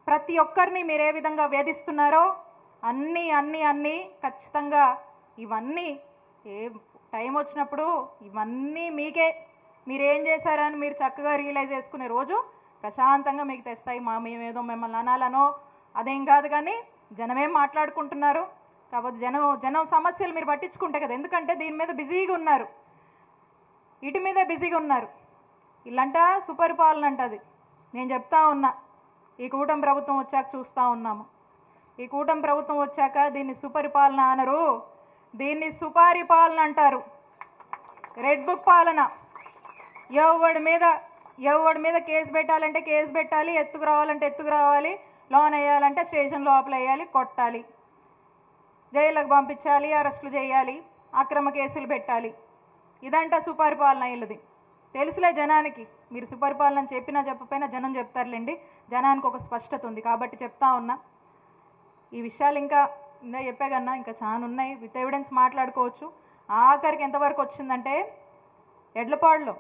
ప్రతి ఒక్కరిని మీరు ఏ విధంగా వేధిస్తున్నారో అన్నీ అన్నీ అన్నీ ఖచ్చితంగా ఇవన్నీ ఏ టైం వచ్చినప్పుడు ఇవన్నీ మీకే మీరేం చేశారని మీరు చక్కగా రియలైజ్ చేసుకునే రోజు ప్రశాంతంగా మీకు తెస్తాయి. మేమేదో మిమ్మల్ని అనాలనో అదేం కాదు, కానీ జనమేం మాట్లాడుకుంటున్నారు కాబట్టి జనం సమస్యలు మీరు పట్టించుకుంటే కదా. ఎందుకంటే దీని మీద బిజీగా ఉన్నారు, వీటి మీదే బిజీగా ఉన్నారు. ఇల్లంట సుపరిపాలన అంటది. నేను చెప్తా ఉన్నా, ఈ కూటమి ప్రభుత్వం వచ్చాక చూస్తూ ఉన్నాము. ఈ కూటమి ప్రభుత్వం వచ్చాక దీన్ని సుపరిపాలన అనరు, దీన్ని సుపారీ పాలన అంటారు. రెడ్ బుక్ పాలన. ఎవడి మీద కేసు పెట్టాలంటే కేసు పెట్టాలి, ఎత్తుకు రావాలంటే ఎత్తుకు రావాలి, లోన్ వేయాలంటే స్టేషన్ లోపల వేయాలి, కొట్టాలి, జైళ్ళకు పంపించాలి, అరెస్టులు చేయాలి, అక్రమ కేసులు పెట్టాలి. ఇదంట సుపరిపాలన ఇల్లది. తెలుసులే జనానికి, మీరు సుపరిపాలన చెప్పినా చెప్పకపోయినా జనం చెప్తారులేండి. జనానికి ఒక స్పష్టత ఉంది కాబట్టి చెప్తా ఉన్నా. ఈ విషయాలు ఇంకా చెప్పే కన్నా ఇంకా చాలా ఉన్నాయి, విత్ ఎవిడెన్స్ మాట్లాడుకోవచ్చు. ఆఖరికి ఎంతవరకు వచ్చిందంటే ఎడ్లపాడులో